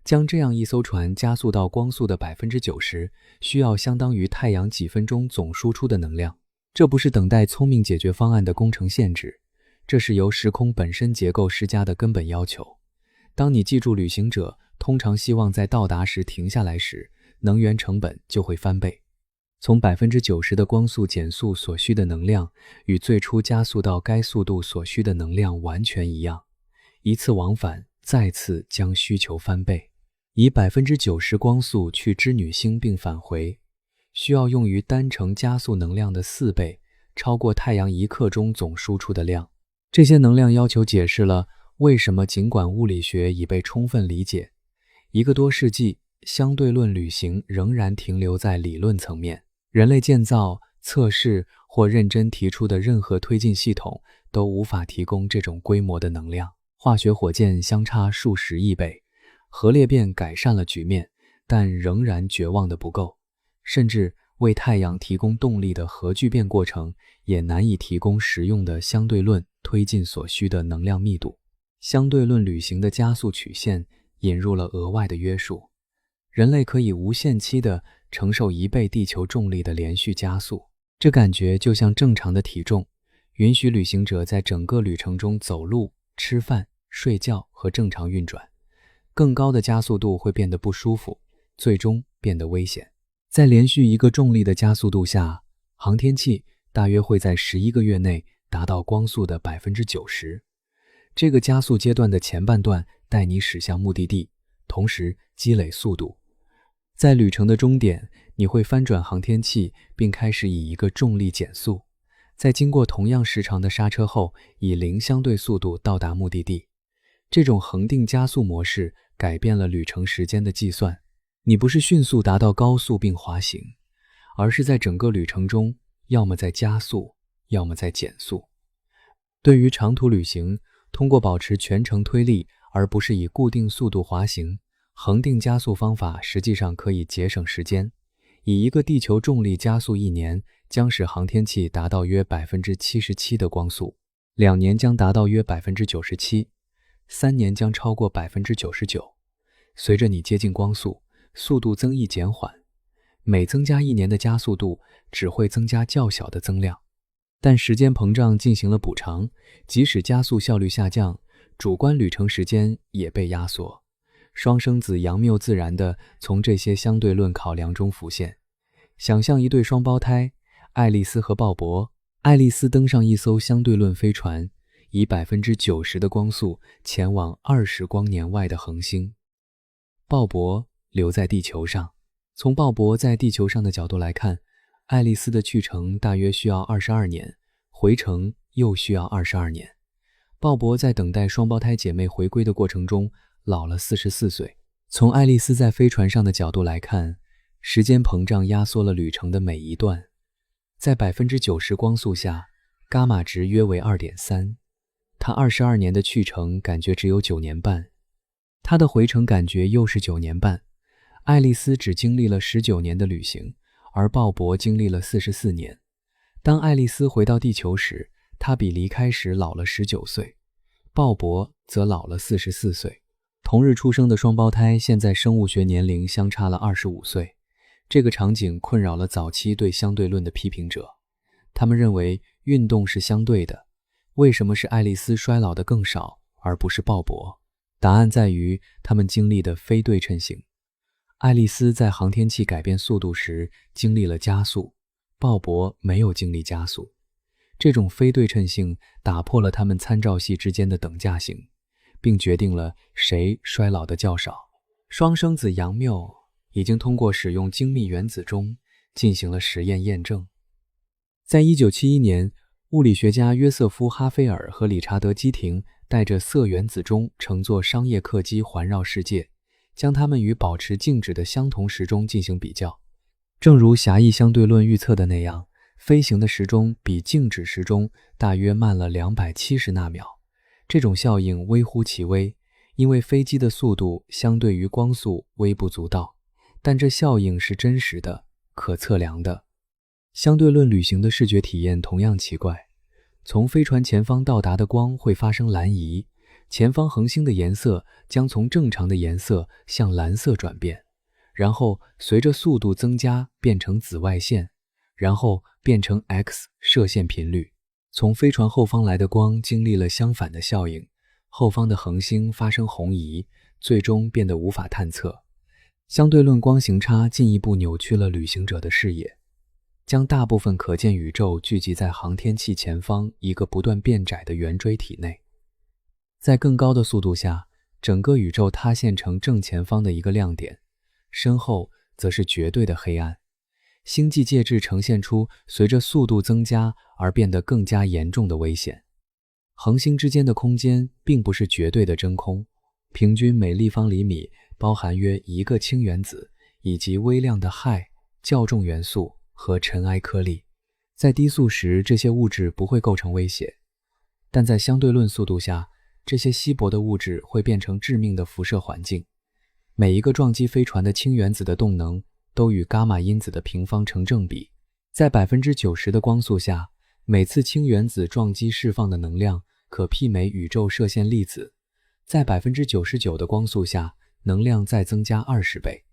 将这样一艘船加速到光速的 90%， 需要相当于太阳几分钟总输出的能量。这不是等待聪明解决方案的工程限制，这是由时空本身结构施加的根本要求。当你记住旅行者通常希望在到达时停下来时，能源成本就会翻倍。从 90% 的光速减速所需的能量与最初加速到该速度所需的能量完全一样，一次往返再次将需求翻倍。以 90% 光速去织女星并返回，需要用于单程加速能量的4倍，超过太阳1刻钟总输出的量。这些能量要求解释了为什么尽管物理学已被充分理解，1个多世纪，相对论旅行仍然停留在理论层面。人类建造、测试或认真提出的任何推进系统都无法提供这种规模的能量。化学火箭相差数十亿倍，核裂变改善了局面，但仍然绝望的不够，甚至为太阳提供动力的核聚变过程也难以提供实用的相对论推进所需的能量密度。相对论旅行的加速曲线引入了额外的约束，人类可以无限期地承受1倍地球重力的连续加速，这感觉就像正常的体重，允许旅行者在整个旅程中走路、吃饭、睡觉和正常运转。更高的加速度会变得不舒服，最终变得危险。在连续一个重力的加速度下，航天器大约会在11个月内达到光速的 90%。 这个加速阶段的前半段带你驶向目的地，同时积累速度。在旅程的终点，你会翻转航天器，并开始以一个重力减速，在经过同样时长的刹车后，以0相对速度到达目的地。这种恒定加速模式改变了旅程时间的计算，你不是迅速达到高速并滑行，而是在整个旅程中要么在加速，要么在减速。对于长途旅行，通过保持全程推力而不是以固定速度滑行，恒定加速方法实际上可以节省时间。以一个地球重力加速1年，将使航天器达到约 77% 的光速，2年将达到约 97%， 3年将超过 99%。 随着你接近光速，速度增益减缓，每增加1年的加速度只会增加较小的增量。但时间膨胀进行了补偿，即使加速效率下降，主观旅程时间也被压缩。双生子杨谬自然地从这些相对论考量中浮现。想象一对双胞胎，爱丽丝和鲍勃。爱丽丝登上一艘相对论飞船，以 90% 的光速前往20光年外的恒星。鲍勃留在地球上。从鲍勃在地球上的角度来看，爱丽丝的去程大约需要22年，回程又需要22年。鲍勃在等待双胞胎姐妹回归的过程中老了44岁。从爱丽丝在飞船上的角度来看，时间膨胀压缩了旅程的每一段。在 90% 光速下，伽马值约为 2.3， 她22年的去程感觉只有9年半，她的回程感觉又是9年半。爱丽丝只经历了19年的旅行，而鲍勃经历了44年。当爱丽丝回到地球时，她比离开时老了19岁，鲍勃则老了44岁。同日出生的双胞胎现在生物学年龄相差了25岁。这个场景困扰了早期对相对论的批评者，他们认为运动是相对的，为什么是爱丽丝衰老的更少，而不是鲍勃？答案在于他们经历的非对称性。爱丽丝在航天器改变速度时经历了加速，鲍勃没有经历加速。这种非对称性打破了他们参照系之间的等价性，并决定了谁衰老的较少。双生子杨谬已经通过使用精密原子钟进行了实验验证。在1971年，物理学家约瑟夫·哈菲尔和理查德·基廷带着铯原子钟乘坐商业客机环绕世界，将它们与保持静止的相同时钟进行比较。正如狭义相对论预测的那样，飞行的时钟比静止时钟大约慢了270纳秒。这种效应微乎其微，因为飞机的速度相对于光速微不足道，但这效应是真实的、可测量的。相对论旅行的视觉体验同样奇怪，从飞船前方到达的光会发生蓝移，前方恒星的颜色将从正常的颜色向蓝色转变，然后随着速度增加变成紫外线，然后变成 X 射线频率。从飞船后方来的光经历了相反的效应，后方的恒星发生红移，最终变得无法探测。相对论光行差进一步扭曲了旅行者的视野，将大部分可见宇宙聚集在航天器前方一个不断变窄的圆锥体内。在更高的速度下，整个宇宙塌陷成正前方的一个亮点，身后则是绝对的黑暗。星际介质呈现出随着速度增加而变得更加严重的危险。恒星之间的空间并不是绝对的真空，平均每立方厘米包含约1个氢原子以及微量的氦、较重元素和尘埃颗粒。在低速时，这些物质不会构成威胁，但在相对论速度下，这些稀薄的物质会变成致命的辐射环境。每一个撞击飞船的氢原子的动能都与伽马因子的平方成正比。在 90% 的光速下，每次氢原子撞击释放的能量可媲美宇宙射线粒子。在 99% 的光速下，能量再增加20倍。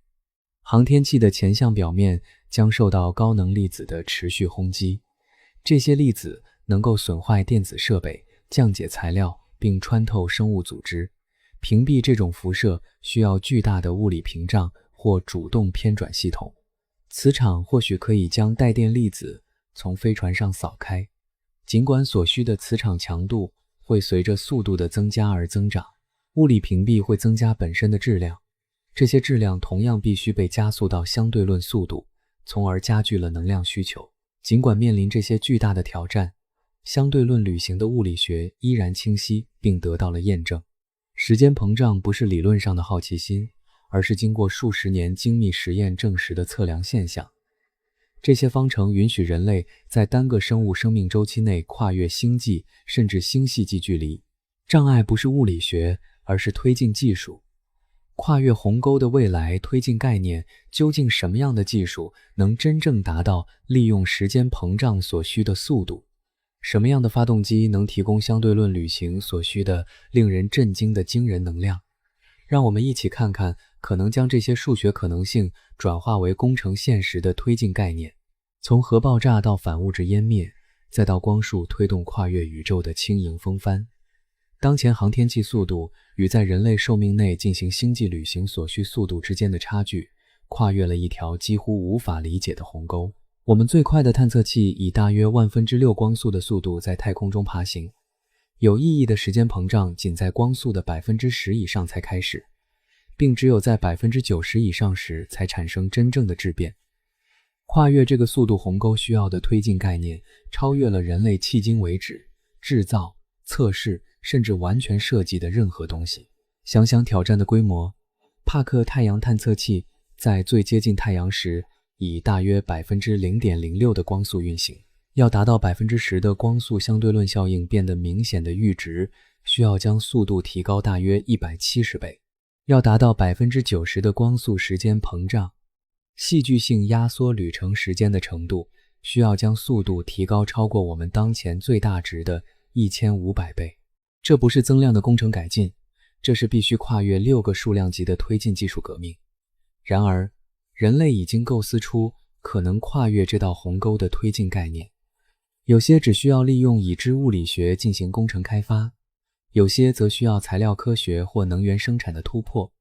航天器的前向表面将受到高能粒子的持续轰击，这些粒子能够损坏电子设备，降解材料，并穿透生物组织。屏蔽这种辐射需要巨大的物理屏障或主动偏转系统。磁场或许可以将带电粒子从飞船上扫开，尽管所需的磁场强度会随着速度的增加而增长，物理屏蔽会增加本身的质量，这些质量同样必须被加速到相对论速度，从而加剧了能量需求。尽管面临这些巨大的挑战，相对论旅行的物理学依然清晰并得到了验证。时间膨胀不是理论上的好奇心，而是经过数十年精密实验证实的测量现象。这些方程允许人类在单个生物生命周期内跨越星际甚至星系际距离。障碍不是物理学，而是推进技术。跨越鸿沟的未来推进概念，究竟什么样的技术能真正达到利用时间膨胀所需的速度？什么样的发动机能提供相对论旅行所需的令人震惊的惊人能量？让我们一起看看可能将这些数学可能性转化为工程现实的推进概念，从核爆炸到反物质湮灭，再到光束推动跨越宇宙的轻盈风帆。当前航天器速度与在人类寿命内进行星际旅行所需速度之间的差距，跨越了一条几乎无法理解的鸿沟。我们最快的探测器以大约6/1000光速的速度在太空中爬行。有意义的时间膨胀仅在光速的 10% 以上才开始，并只有在 90% 以上时才产生真正的质变。跨越这个速度鸿沟需要的推进概念，超越了人类迄今为止制造、测试甚至完全设计的任何东西。想想挑战的规模，帕克太阳探测器在最接近太阳时以大约 0.06% 的光速运行。要达到 10% 的光速相对论效应变得明显的阈值，需要将速度提高大约170倍。要达到 90% 的光速时间膨胀，戏剧性压缩旅程时间的程度，需要将速度提高超过我们当前最大值的1500倍。这不是增量的工程改进，这是必须跨越6个数量级的推进技术革命。然而，人类已经构思出可能跨越这道鸿沟的推进概念。有些只需要利用已知物理学进行工程开发，有些则需要材料科学或能源生产的突破，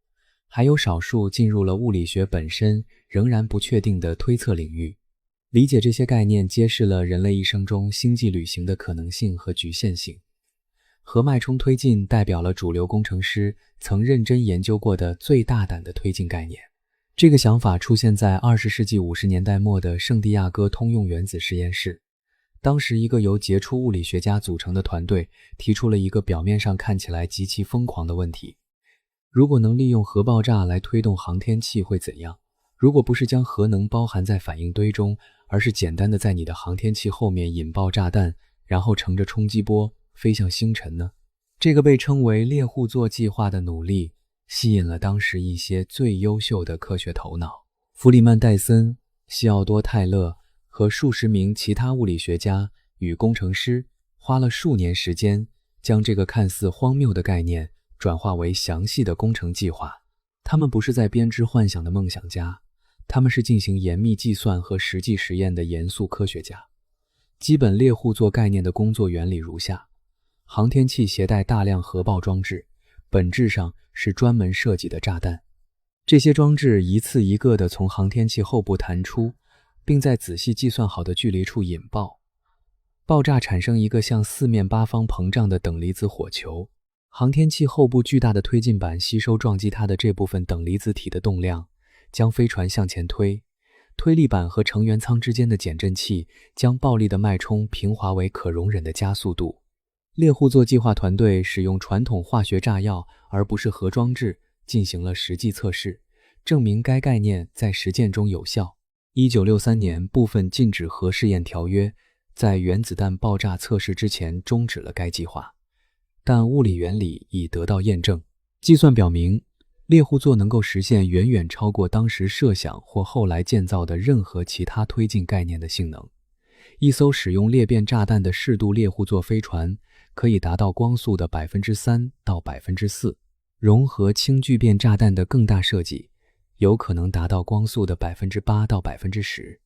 还有少数进入了物理学本身仍然不确定的推测领域。理解这些概念揭示了人类一生中星际旅行的可能性和局限性。核脉冲推进代表了主流工程师曾认真研究过的最大胆的推进概念。这个想法出现在20世纪50年代末的圣地亚哥通用原子实验室。当时一个由杰出物理学家组成的团队提出了一个表面上看起来极其疯狂的问题：如果能利用核爆炸来推动航天器会怎样？如果不是将核能包含在反应堆中，而是简单的在你的航天器后面引爆炸弹，然后乘着冲击波飞向星辰呢？这个被称为猎户座计划的努力吸引了当时一些最优秀的科学头脑，弗里曼·戴森、西奥多·泰勒和数十名其他物理学家与工程师花了数年时间，将这个看似荒谬的概念转化为详细的工程计划。他们不是在编织幻想的梦想家，他们是进行严密计算和实际实验的严肃科学家。基本猎户座概念的工作原理如下：航天器携带大量核爆装置，本质上是专门设计的炸弹。这些装置一次一个地从航天器后部弹出，并在仔细计算好的距离处引爆。爆炸产生一个向四面八方膨胀的等离子火球，航天器后部巨大的推进板吸收撞击它的这部分等离子体的动量，将飞船向前推。推力板和成员舱之间的减震器将暴力的脉冲平滑为可容忍的加速度。猎户座计划团队使用传统化学炸药而不是核装置进行了实际测试，证明该概念在实践中有效。1963年部分禁止核试验条约在原子弹爆炸测试之前终止了该计划，但物理原理已得到验证。计算表明，猎户座能够实现远远超过当时设想或后来建造的任何其他推进概念的性能。一艘使用裂变炸弹的适度猎户座飞船可以达到光速的 3% 到 4%， 融合氢聚变炸弹的更大设计有可能达到光速的 8% 到 10%，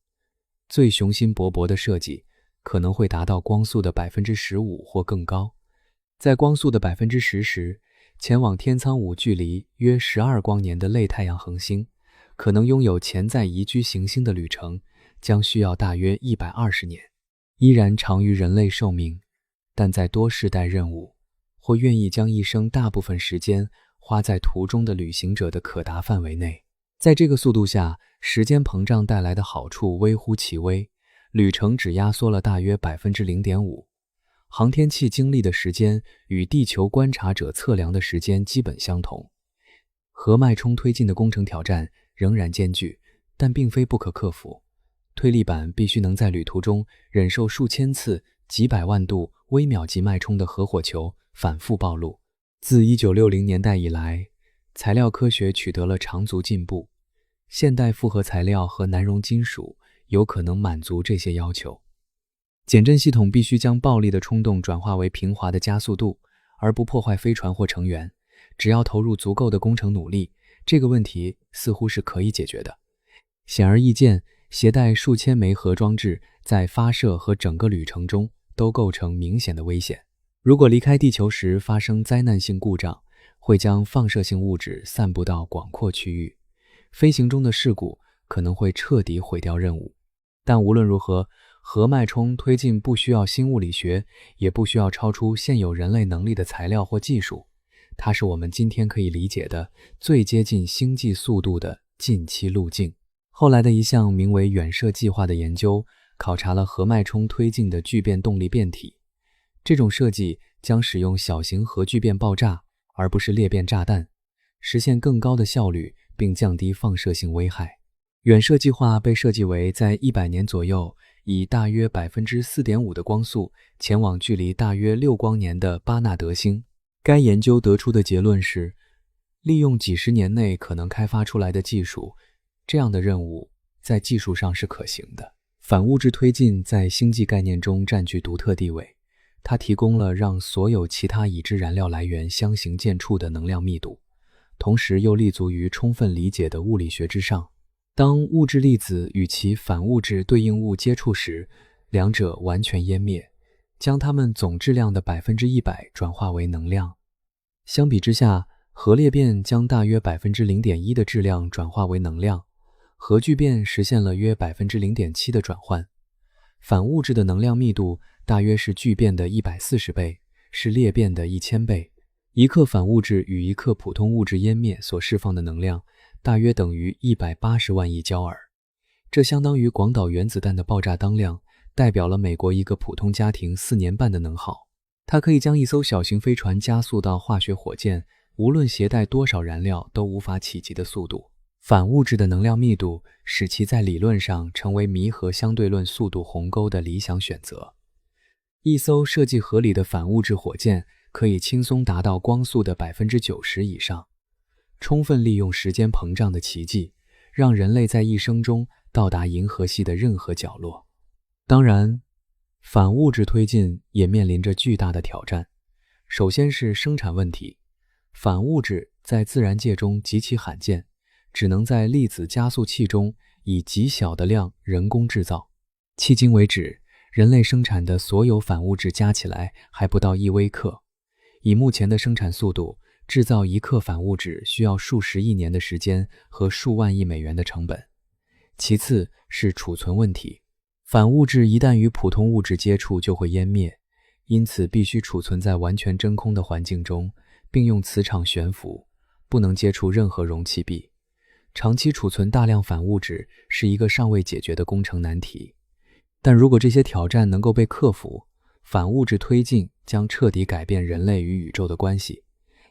最雄心勃勃的设计可能会达到光速的 15% 或更高。在光速的 10% 时，前往天仓5距离约12光年的类太阳恒星，可能拥有潜在宜居行星的旅程将需要大约120年，依然长于人类寿命，但在多世代任务或愿意将一生大部分时间花在途中的旅行者的可达范围内。在这个速度下，时间膨胀带来的好处微乎其微，旅程只压缩了大约 0.5%。航天器经历的时间与地球观察者测量的时间基本相同。核脉冲推进的工程挑战仍然艰巨，但并非不可克服。推力板必须能在旅途中忍受数千次、几百万度微秒级脉冲的核火球反复暴露。自1960年代以来，材料科学取得了长足进步，现代复合材料和难熔金属有可能满足这些要求。减震系统必须将暴力的冲动转化为平滑的加速度，而不破坏飞船或成员。只要投入足够的工程努力，这个问题似乎是可以解决的。显而易见，携带数千枚核装置在发射和整个旅程中都构成明显的危险。如果离开地球时发生灾难性故障，会将放射性物质散布到广阔区域。飞行中的事故可能会彻底毁掉任务。但无论如何，核脉冲推进不需要新物理学，也不需要超出现有人类能力的材料或技术。它是我们今天可以理解的最接近星际速度的近期路径。后来的一项名为远射计划的研究考察了核脉冲推进的聚变动力变体。这种设计将使用小型核聚变爆炸而不是裂变炸弹，实现更高的效率并降低放射性危害。远射计划被设计为在100年左右以大约 4.5% 的光速前往距离大约6光年的巴纳德星。该研究得出的结论是，利用几十年内可能开发出来的技术，这样的任务在技术上是可行的。反物质推进在星际概念中占据独特地位，它提供了让所有其他已知燃料来源相形见绌的能量密度，同时又立足于充分理解的物理学之上。当物质粒子与其反物质对应物接触时，两者完全湮灭，将它们总质量的 100% 转化为能量。相比之下，核裂变将大约 0.1% 的质量转化为能量，核聚变实现了约 0.7% 的转换。反物质的能量密度大约是聚变的140倍，是裂变的1000倍。一克反物质与一克普通物质湮灭所释放的能量大约等于180万亿焦耳，这相当于广岛原子弹的爆炸当量，代表了美国一个普通家庭4年半的能耗。它可以将一艘小型飞船加速到化学火箭无论携带多少燃料都无法企及的速度。反物质的能量密度使其在理论上成为弥合相对论速度鸿沟的理想选择。一艘设计合理的反物质火箭可以轻松达到光速的 90% 以上，充分利用时间膨胀的奇迹，让人类在一生中到达银河系的任何角落。当然，反物质推进也面临着巨大的挑战。首先是生产问题，反物质在自然界中极其罕见，只能在粒子加速器中以极小的量人工制造。迄今为止，人类生产的所有反物质加起来还不到1微克。以目前的生产速度，制造1克反物质需要数十亿年的时间和数万亿美元的成本。其次是储存问题，反物质一旦与普通物质接触就会湮灭，因此必须储存在完全真空的环境中，并用磁场悬浮，不能接触任何容器壁。长期储存大量反物质是一个尚未解决的工程难题，但如果这些挑战能够被克服，反物质推进将彻底改变人类与宇宙的关系。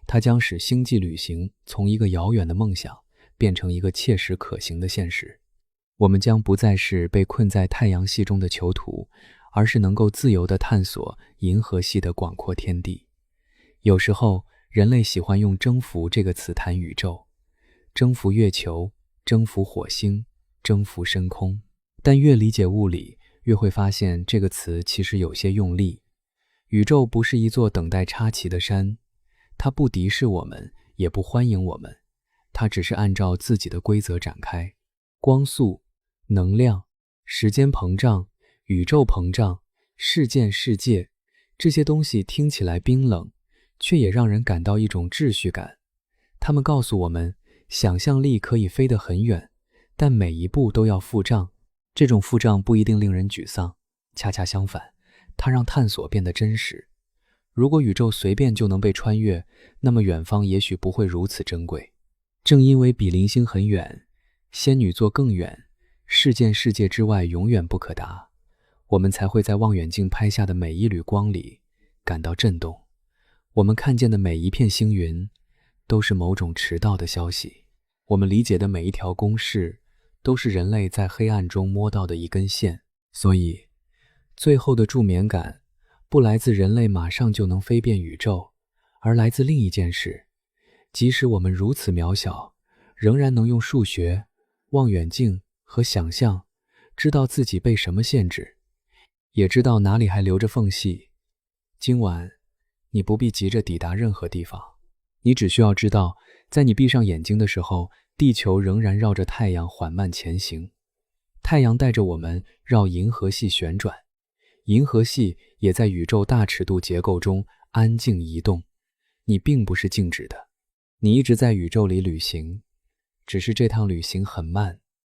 它将使星际旅行从一个遥远的梦想变成一个切实可行的现实。我们将不再是被困在太阳系中的囚徒，而是能够自由地探索银河系的广阔天地。有时候，人类喜欢用征服这个词谈宇宙，征服月球，征服火星，征服深空。但越理解物理，越会发现这个词其实有些用力。宇宙不是一座等待插旗的山，它不敌视我们，也不欢迎我们，它只是按照自己的规则展开。光速、能量、时间膨胀、宇宙膨胀、事件世界，这些东西听起来冰冷，却也让人感到一种秩序感。它们告诉我们，想象力可以飞得很远，但每一步都要付账。这种付账不一定令人沮丧，恰恰相反，它让探索变得真实。如果宇宙随便就能被穿越，那么远方也许不会如此珍贵。正因为比邻星很远，仙女座更远，事件世界之外永远不可达，我们才会在望远镜拍下的每一缕光里感到震动。我们看见的每一片星云都是某种迟到的消息，我们理解的每一条公式都是人类在黑暗中摸到的一根线。所以最后的助眠感不来自人类马上就能飞遍宇宙，而来自另一件事，即使我们如此渺小，仍然能用数学、望远镜和想象知道自己被什么限制，也知道哪里还留着缝隙。今晚你不必急着抵达任何地方，你只需要知道，在你闭上眼睛的时候，地球仍然绕着太阳缓慢前行，太阳带着我们绕银河系旋转，银河系也在宇宙大尺度结构中安静移动。你并不是静止的，你一直在宇宙里旅行，只是这趟旅行很慢，